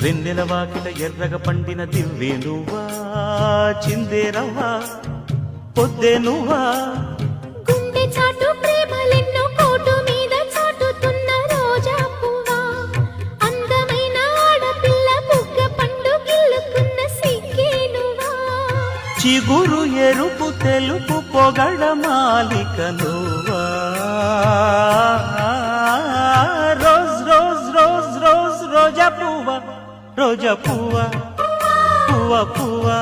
వెన్నెల వాకిట ఎర్రగ పండిన దివ్వే నువ్వా, చిందేరవ్వా పొద్దే నువ్వా. గుండె చాటు ప్రేమలెన్నో కోటు మీద చాటుతున్న రోజా పువ్వా, అందమైన ఆడపిల్ల బుగ్గ పండు గిల్లుకున్న సిగ్గే నువ్వా. చిగురు ఎరుపు తెలుపు పొగడ మాలిక నువ్వా, రోజ్ రోజ్ రోజ్ రోజ్ రోజా పువ్వా, రోజా పువ్వా పువ్వా పువ్వా.